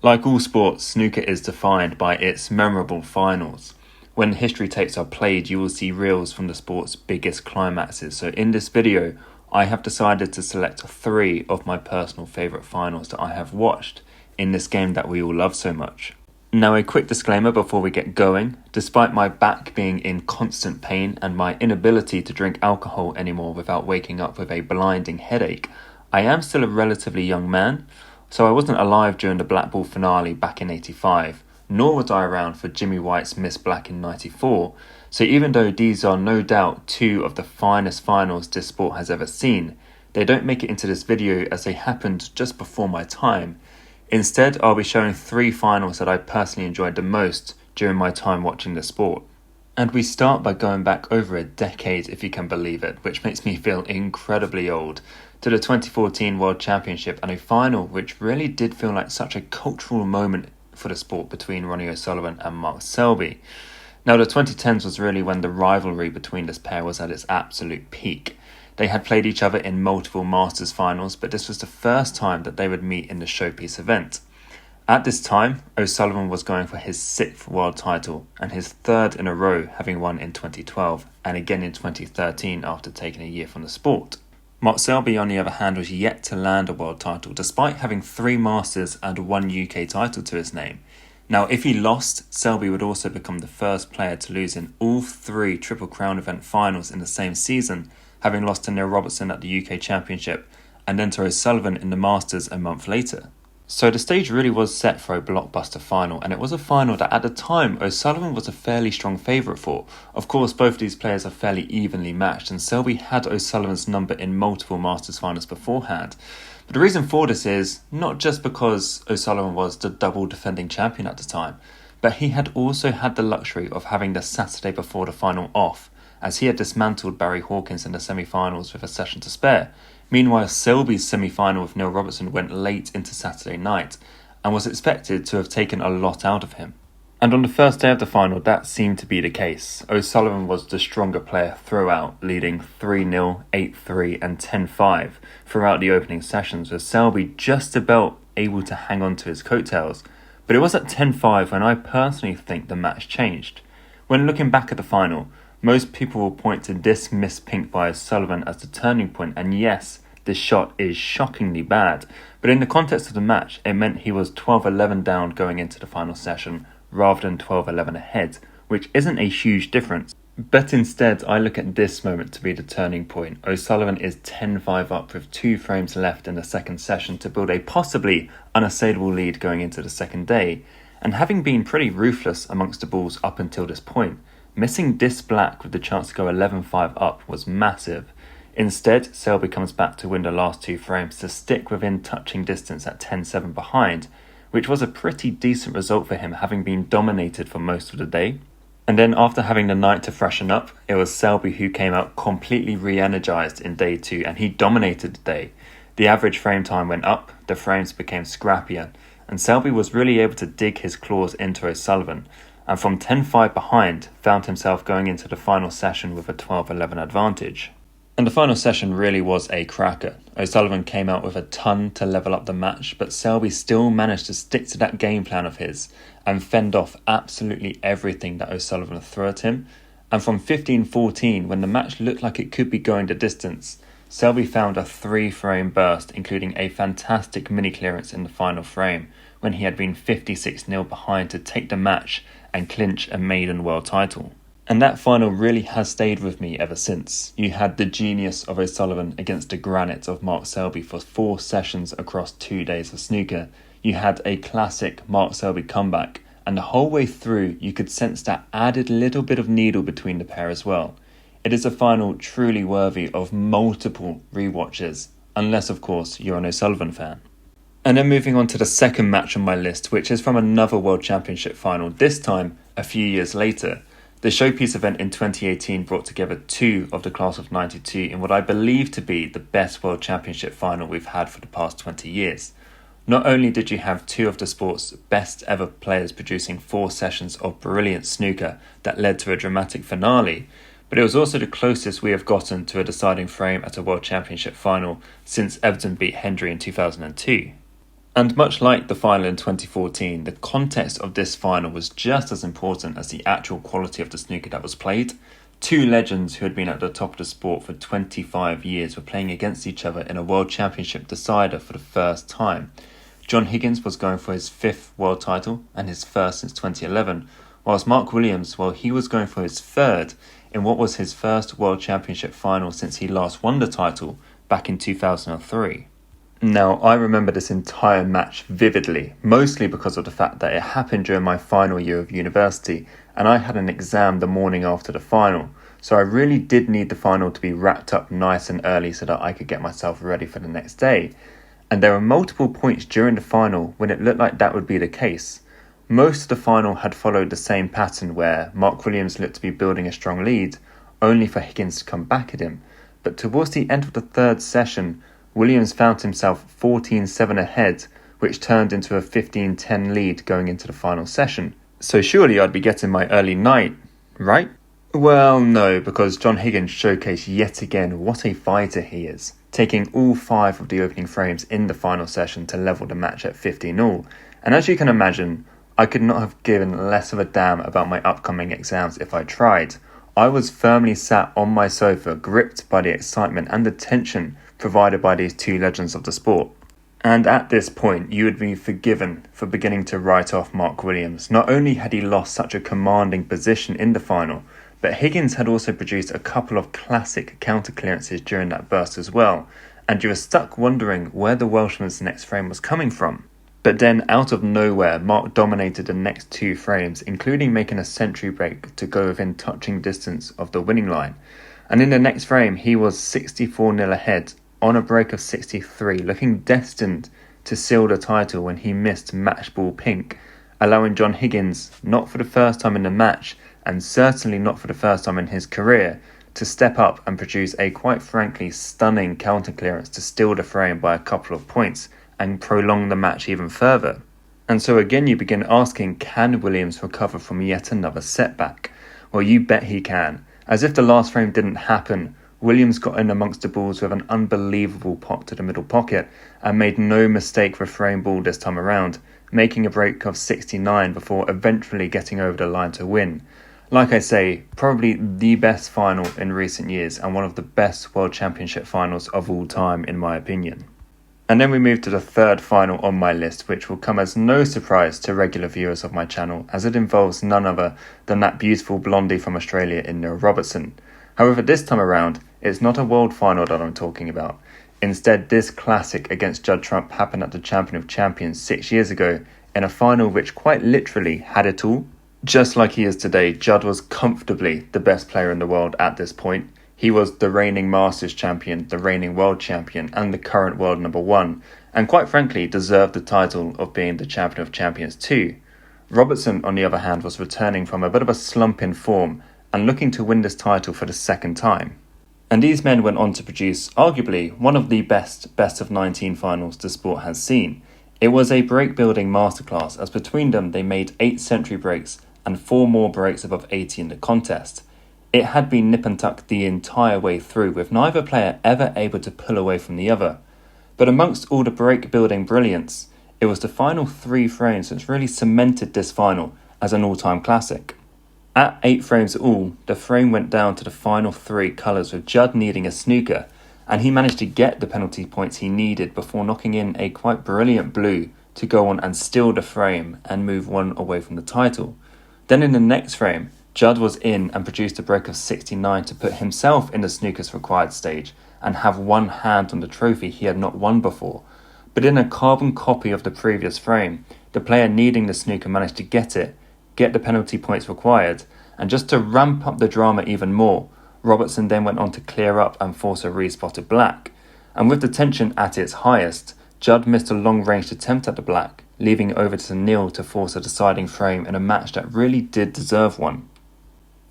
Like all sports, snooker is defined by its memorable finals. When history tapes are played, you will see reels from the sport's biggest climaxes. So in this video, I have decided to select 3 of my personal favourite finals that I have watched in this game that we all love so much. Now, a quick disclaimer before we get going. Despite my back being in constant pain and my inability to drink alcohol anymore without waking up with a blinding headache, I am still a relatively young man, so I wasn't alive during the Black Ball finale back in '85, nor was I around for Jimmy White's Miss Black in '94, so even though these are no doubt 2 of the finest finals this sport has ever seen, they don't make it into this video as they happened just before my time. Instead, I'll be showing 3 finals that I personally enjoyed the most during my time watching the sport. And we start by going back over a decade, if you can believe it, which makes me feel incredibly old, to the 2014 World Championship and a final which really did feel like such a cultural moment for the sport between Ronnie O'Sullivan and Mark Selby. Now, the 2010s was really when the rivalry between this pair was at its absolute peak. They had played each other in multiple Masters finals, but this was the first time that they would meet in the showpiece event. At this time, O'Sullivan was going for his 6th world title and his 3rd in a row, having won in 2012 and again in 2013 after taking a year from the sport. Mark Selby, on the other hand, was yet to land a world title despite having 3 Masters and 1 UK title to his name. Now, if he lost, Selby would also become the first player to lose in all 3 Triple Crown event finals in the same season, having lost to Neil Robertson at the UK Championship and then to O'Sullivan in the Masters a month later. So the stage really was set for a blockbuster final, and it was a final that at the time O'Sullivan was a fairly strong favourite for. Of course, both these players are fairly evenly matched, and Selby had O'Sullivan's number in multiple Masters finals beforehand. But the reason for this is not just because O'Sullivan was the double defending champion at the time, but he had also had the luxury of having the Saturday before the final off, as he had dismantled Barry Hawkins in the semi-finals with a session to spare. Meanwhile, Selby's semi-final with Neil Robertson went late into Saturday night and was expected to have taken a lot out of him. And on the first day of the final, that seemed to be the case. O'Sullivan was the stronger player throughout, leading 3-0, 8-3 and 10-5 throughout the opening sessions, with Selby just about able to hang on to his coattails. But it was at 10-5 when I personally think the match changed. When looking back at the final, most people will point to this miss pink by O'Sullivan as the turning point, and yes, this shot is shockingly bad, but in the context of the match, it meant he was 12-11 down going into the final session, rather than 12-11 ahead, which isn't a huge difference. But instead, I look at this moment to be the turning point. O'Sullivan is 10-5 up with 2 frames left in the second session to build a possibly unassailable lead going into the second day, and having been pretty ruthless amongst the balls up until this point, missing this black with the chance to go 11-5 up was massive. Instead, Selby comes back to win the last 2 frames to stick within touching distance at 10-7 behind, which was a pretty decent result for him, having been dominated for most of the day. And then after having the night to freshen up, it was Selby who came out completely re-energised in day 2, and he dominated the day. The average frame time went up, the frames became scrappier, and Selby was really able to dig his claws into O'Sullivan, and from 10-5 behind, found himself going into the final session with a 12-11 advantage. And the final session really was a cracker. O'Sullivan came out with a ton to level up the match, but Selby still managed to stick to that game plan of his and fend off absolutely everything that O'Sullivan threw at him. And from 15-14, when the match looked like it could be going the distance, Selby found a 3-frame burst, including a fantastic mini clearance in the final frame, when he had been 56-0 behind to take the match and clinch a maiden world title. And that final really has stayed with me ever since. You had the genius of O'Sullivan against the granite of Mark Selby for 4 sessions across 2 days of snooker. You had a classic Mark Selby comeback, and the whole way through you could sense that added little bit of needle between the pair as well. It is a final truly worthy of multiple rewatches, unless of course you're an O'Sullivan fan. And then moving on to the second match on my list, which is from another World Championship final, this time a few years later. The showpiece event in 2018 brought together 2 of the class of '92 in what I believe to be the best World Championship final we've had for the past 20 years. Not only did you have 2 of the sport's best ever players producing 4 sessions of brilliant snooker that led to a dramatic finale, but it was also the closest we have gotten to a deciding frame at a World Championship final since Everton beat Hendry in 2002. And much like the final in 2014, the context of this final was just as important as the actual quality of the snooker that was played. Two legends who had been at the top of the sport for 25 years were playing against each other in a World Championship decider for the first time. John Higgins was going for his 5th world title and his first since 2011, whilst Mark Williams, he was going for his 3rd in what was his first World Championship final since he last won the title back in 2003. Now, I remember this entire match vividly, mostly because of the fact that it happened during my final year of university, and I had an exam the morning after the final, so I really did need the final to be wrapped up nice and early so that I could get myself ready for the next day. And there were multiple points during the final when it looked like that would be the case. Most of the final had followed the same pattern where Mark Williams looked to be building a strong lead, only for Higgins to come back at him. But towards the end of the 3rd session, Williams found himself 14-7 ahead, which turned into a 15-10 lead going into the final session. So surely I'd be getting my early night, right? Well, no, because John Higgins showcased yet again what a fighter he is, taking all 5 of the opening frames in the final session to level the match at 15-all. And as you can imagine, I could not have given less of a damn about my upcoming exams if I tried. I was firmly sat on my sofa, gripped by the excitement and the tension provided by these two legends of the sport. And at this point, you would be forgiven for beginning to write off Mark Williams. Not only had he lost such a commanding position in the final, but Higgins had also produced a couple of classic counter clearances during that burst as well, and you were stuck wondering where the Welshman's next frame was coming from. But then, out of nowhere, Mark dominated the next 2 frames, including making a century break to go within touching distance of the winning line. And in the next frame, he was 64-0 ahead, on a break of 63, looking destined to seal the title when he missed match ball pink, allowing John Higgins, not for the first time in the match, and certainly not for the first time in his career, to step up and produce a quite frankly stunning counter clearance to steal the frame by a couple of points and prolong the match even further. And so again you begin asking, can Williams recover from yet another setback? Well, you bet he can. As if the last frame didn't happen, Williams got in amongst the balls with an unbelievable pop to the middle pocket and made no mistake with frame ball this time around, making a break of 69 before eventually getting over the line to win. Like I say, probably the best final in recent years and one of the best World Championship finals of all time in my opinion. And then we move to the 3rd final on my list, which will come as no surprise to regular viewers of my channel, as it involves none other than that beautiful blondie from Australia in Neil Robertson. However, this time around, it's not a world final that I'm talking about. Instead, this classic against Judd Trump happened at the Champion of Champions 6 years ago, in a final which quite literally had it all. Just like he is today, Judd was comfortably the best player in the world at this point. He was the reigning Masters champion, the reigning world champion, and the current world number 1, and quite frankly deserved the title of being the Champion of Champions too. Robertson, on the other hand, was returning from a bit of a slump in form and looking to win this title for the 2nd time. And these men went on to produce arguably one of the best of 19 finals the sport has seen. It was a break-building masterclass, as between them they made 8 century breaks and 4 more breaks above 80 in the contest. It had been nip and tuck the entire way through, with neither player ever able to pull away from the other. But amongst all the break-building brilliance, it was the final 3 frames which really cemented this final as an all-time classic. At 8 frames all, the frame went down to the final 3 colours, with Judd needing a snooker, and he managed to get the penalty points he needed before knocking in a quite brilliant blue to go on and steal the frame and move 1 away from the title. Then in the next frame, Judd was in and produced a break of 69 to put himself in the snooker's required stage and have 1 hand on the trophy he had not won before. But in a carbon copy of the previous frame, the player needing the snooker managed to get it, get the penalty points required, and just to ramp up the drama even more, Robertson then went on to clear up and force a respotted black. And with the tension at its highest, Judd missed a long-ranged attempt at the black, leaving it over to Neil to force a deciding frame in a match that really did deserve one.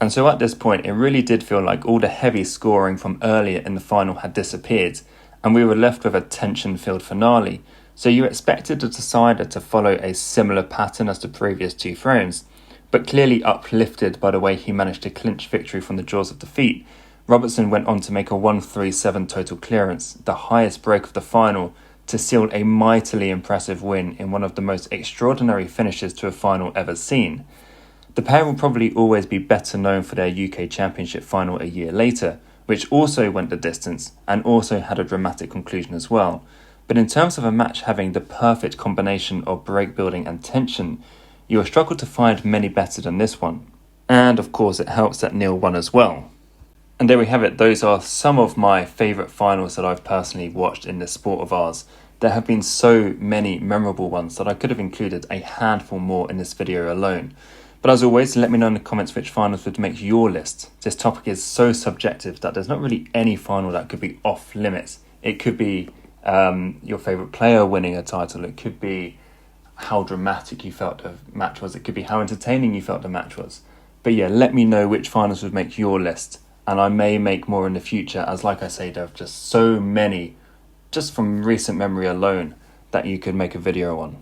And so at this point, it really did feel like all the heavy scoring from earlier in the final had disappeared, and we were left with a tension-filled finale. So you expected the decider to follow a similar pattern as the previous 2 frames, but clearly uplifted by the way he managed to clinch victory from the jaws of defeat, Robertson went on to make a 137 total clearance, the highest break of the final, to seal a mightily impressive win in one of the most extraordinary finishes to a final ever seen. The pair will probably always be better known for their UK Championship final a year later, which also went the distance and also had a dramatic conclusion as well. But in terms of a match having the perfect combination of break building and tension, you will struggle to find many better than this one. And of course it helps that Neil won as well. And there we have it, those are some of my favourite finals that I've personally watched in this sport of ours. There have been so many memorable ones that I could have included a handful more in this video alone. But as always, let me know in the comments which finals would make your list. This topic is so subjective that there's not really any final that could be off limits. It could be your favourite player winning a title, it could be how dramatic you felt the match was, it could be how entertaining you felt the match was. But yeah, let me know which finals would make your list. And I may make more in the future, as like I say, there are just so many, just from recent memory alone, that you could make a video on.